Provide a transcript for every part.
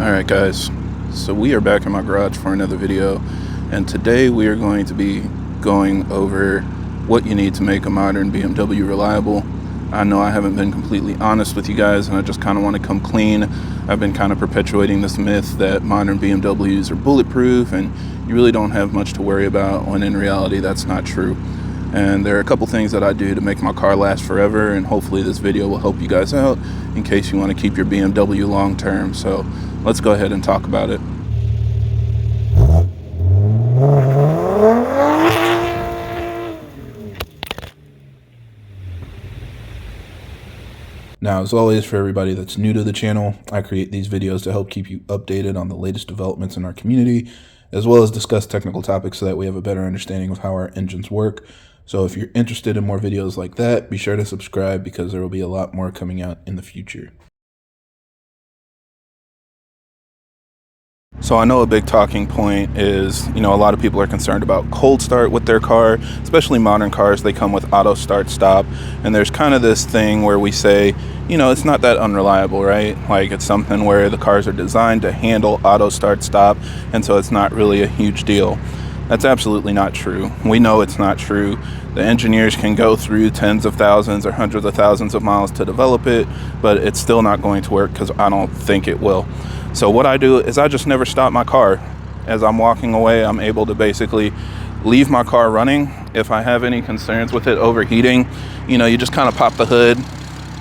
Alright guys, so we are back in my garage for another video, and today we are going to be going over what you need to make a modern BMW reliable. I know I haven't been completely honest with you guys, and I just kind of want to come clean. I've been kind of perpetuating this myth that modern BMWs are bulletproof and you really don't have much to worry about, when in reality that's not true. And there are a couple things that I do to make my car last forever, and hopefully this video will help you guys out in case you want to keep your BMW long term. So let's go ahead and talk about it. Now, as always, for everybody that's new to the channel, I create these videos to help keep you updated on the latest developments in our community, as well as discuss technical topics so that we have a better understanding of how our engines work. So if you're interested in more videos like that, be sure to subscribe because there will be a lot more coming out in the future. So I know a big talking point is, a lot of people are concerned about cold start with their car, especially modern cars. They come with auto start stop, and there's kind of this thing where we say, it's not that unreliable, right? Like, it's something where the cars are designed to handle auto start stop, and so it's not really a huge deal. That's absolutely not true. We know it's not true. The engineers can go through tens of thousands or hundreds of thousands of miles to develop it, but it's still not going to work because I don't think it will. So what I do is I just never stop my car. As I'm walking away, I'm able to basically leave my car running. If I have any concerns with it overheating, you just kind of pop the hood.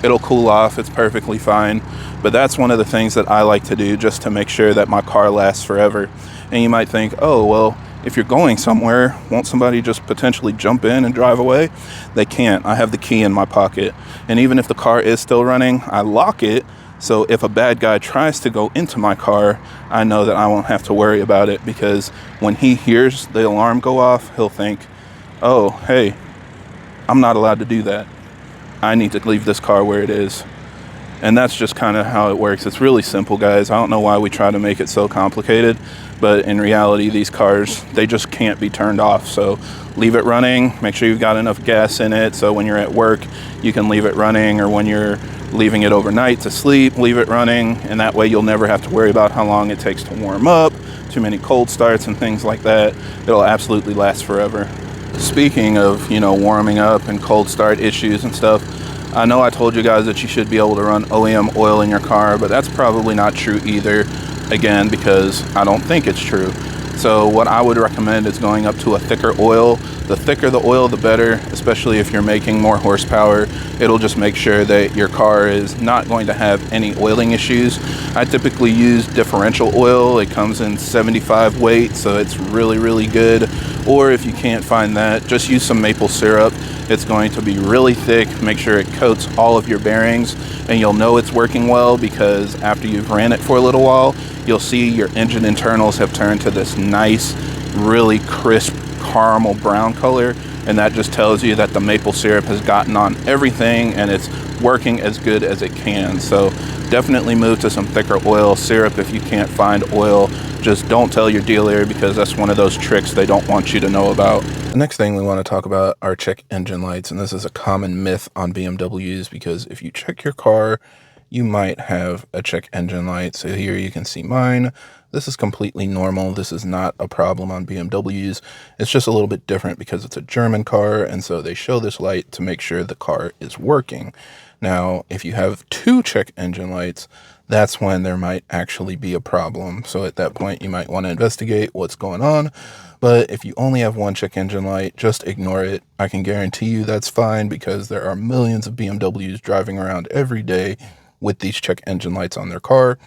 It'll cool off. It's perfectly fine. But that's one of the things that I like to do just to make sure that my car lasts forever. And you might think, oh, well, if you're going somewhere, won't somebody just potentially jump in and drive away? They can't. I have the key in my pocket. And even if the car is still running, I lock it. So if a bad guy tries to go into my car, I know that I won't have to worry about it, because when he hears the alarm go off, he'll think, oh, hey, I'm not allowed to do that. I need to leave this car where it is. And that's just kind of how it works. It's really simple, guys. I don't know why we try to make it so complicated, but in reality, these cars, they just can't be turned off. So leave it running. Make sure you've got enough gas in it so when you're at work, you can leave it running, or when you're leaving it overnight to sleep, leave it running, and that way you'll never have to worry about how long it takes to warm up, too many cold starts and things like that. It'll absolutely last forever. Speaking of, warming up and cold start issues and stuff, I know I told you guys that you should be able to run OEM oil in your car, but that's probably not true either, again, because I don't think it's true. So what I would recommend is going up to a thicker oil. The thicker the oil, the better, especially if you're making more horsepower. It'll just make sure that your car is not going to have any oiling issues. I typically use differential oil. It comes in 75 weight, so it's really, really good. Or if you can't find that, just use some maple syrup. It's going to be really thick. Make sure it coats all of your bearings, and you'll know it's working well because after you've ran it for a little while, you'll see your engine internals have turned to this nice, really crisp caramel brown color, and that just tells you that the maple syrup has gotten on everything and it's working as good as it can. So definitely move to some thicker oil. Syrup, if you can't find oil, just don't tell your dealer, because that's one of those tricks they don't want you to know about. The next thing we want to talk about are check engine lights, and this is a common myth on BMWs, because if you check your car, you might have a check engine light. So here you can see mine. This is completely normal. This is not a problem on BMWs. It's just a little bit different because it's a German car, and so they show this light to make sure the car is working. Now, if you have two check engine lights, that's when there might actually be a problem. So at that point, you might want to investigate what's going on. But if you only have one check engine light, just ignore it. I can guarantee you that's fine, because there are millions of BMWs driving around every day with these check engine lights on their car,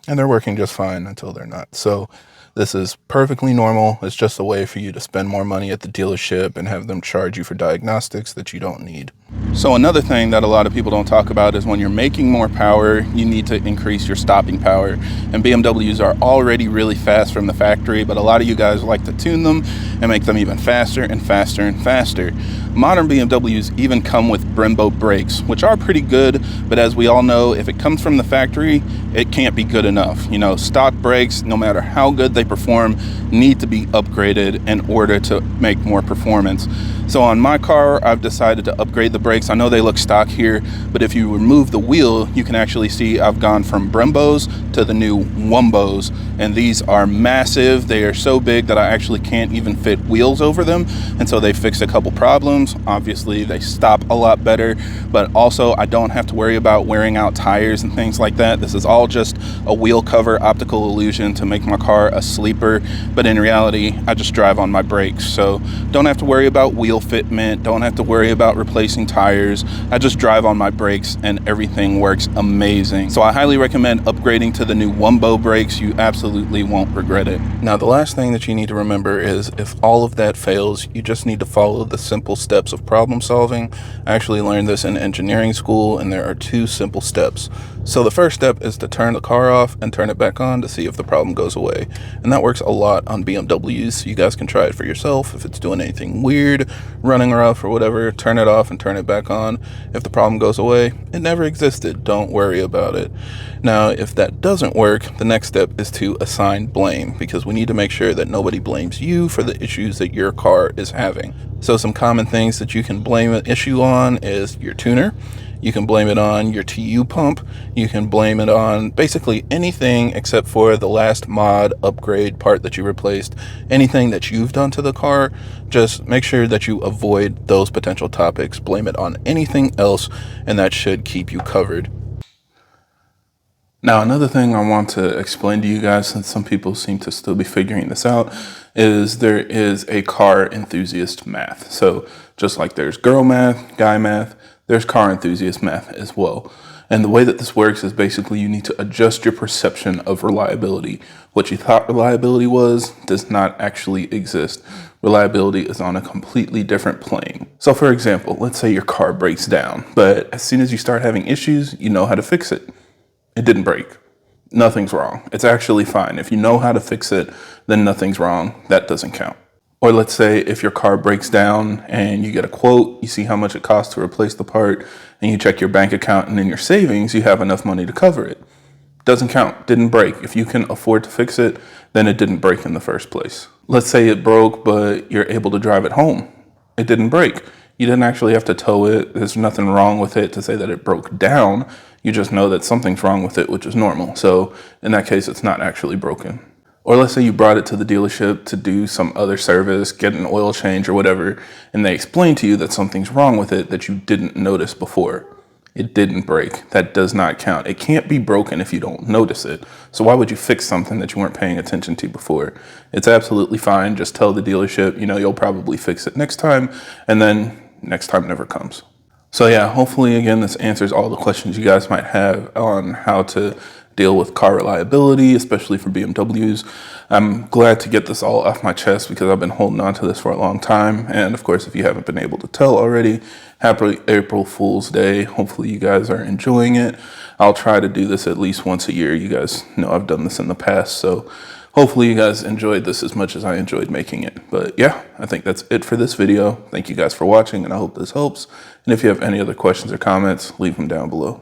and they're working just fine until they're not. So this is perfectly normal. It's just a way for you to spend more money at the dealership and have them charge you for diagnostics that you don't need. So another thing that a lot of people don't talk about is when you're making more power, you need to increase your stopping power. And BMWs are already really fast from the factory, but a lot of you guys like to tune them and make them even faster and faster and faster. Modern BMWs even come with Brembo brakes, which are pretty good, but as we all know, if it comes from the factory, it can't be good enough. Stock brakes, no matter how good they perform, need to be upgraded in order to make more performance. So on my car, I've decided to upgrade the brakes. I know they look stock here, but if you remove the wheel, you can actually see I've gone from Brembos to the new Wumbos, and these are massive. They are so big that I actually can't even fit wheels over them, and so they fixed a couple problems. Obviously, they stop a lot better, but also I don't have to worry about wearing out tires and things like that. This is all just a wheel cover optical illusion to make my car a sleeper, but in reality, I just drive on my brakes, so don't have to worry about wheel fitment, don't have to worry about replacing tires. I just drive on my brakes and everything works amazing. So I highly recommend upgrading to the new Wumbo brakes. You absolutely won't regret it. Now, the last thing that you need to remember is if all of that fails, you just need to follow the simple steps of problem solving. I actually learned this in engineering school, and there are 2 simple steps. So the first step is to turn the car off and turn it back on to see if the problem goes away. And that works a lot on BMWs, so you guys can try it for yourself. If it's doing anything weird, running rough or whatever, turn it off and turn it back on. If the problem goes away, it never existed. Don't worry about it. Now, if that doesn't work, the next step is to assign blame, because we need to make sure that nobody blames you for the issues that your car is having. So some common things that you can blame an issue on is your tuner. You can blame it on your TU pump. You can blame it on basically anything except for the last mod upgrade part that you replaced. Anything that you've done to the car, just make sure that you avoid those potential topics. Blame it on anything else, and that should keep you covered. Now, another thing I want to explain to you guys, since some people seem to still be figuring this out, is there is a car enthusiast math. So just like there's girl math, guy math, there's car enthusiast math as well. And the way that this works is basically you need to adjust your perception of reliability. What you thought reliability was does not actually exist. Reliability is on a completely different plane. So for example, let's say your car breaks down, but as soon as you start having issues, you know how to fix it. It didn't break. Nothing's wrong. It's actually fine. If you know how to fix it, then nothing's wrong. That doesn't count. Or let's say if your car breaks down and you get a quote, you see how much it costs to replace the part, and you check your bank account, and in your savings, you have enough money to cover it. Doesn't count. Didn't break. If you can afford to fix it, then it didn't break in the first place. Let's say it broke, but you're able to drive it home. It didn't break. You didn't actually have to tow it. There's nothing wrong with it to say that it broke down. You just know that something's wrong with it, which is normal. So in that case, it's not actually broken. Or let's say you brought it to the dealership to do some other service, get an oil change or whatever, and they explain to you that something's wrong with it that you didn't notice before. It didn't break. That does not count. It can't be broken if you don't notice it. So why would you fix something that you weren't paying attention to before? It's absolutely fine. Just tell the dealership, you'll probably fix it next time, and then next time never comes. So yeah, hopefully again, this answers all the questions you guys might have on how to deal with car reliability, especially for BMWs. I'm glad to get this all off my chest because I've been holding on to this for a long time. And of course, if you haven't been able to tell already, happy April Fool's Day. Hopefully you guys are enjoying it. I'll try to do this at least once a year. You guys know I've done this in the past, so hopefully you guys enjoyed this as much as I enjoyed making it. But yeah, I think that's it for this video. Thank you guys for watching, and I hope this helps. And if you have any other questions or comments, leave them down below.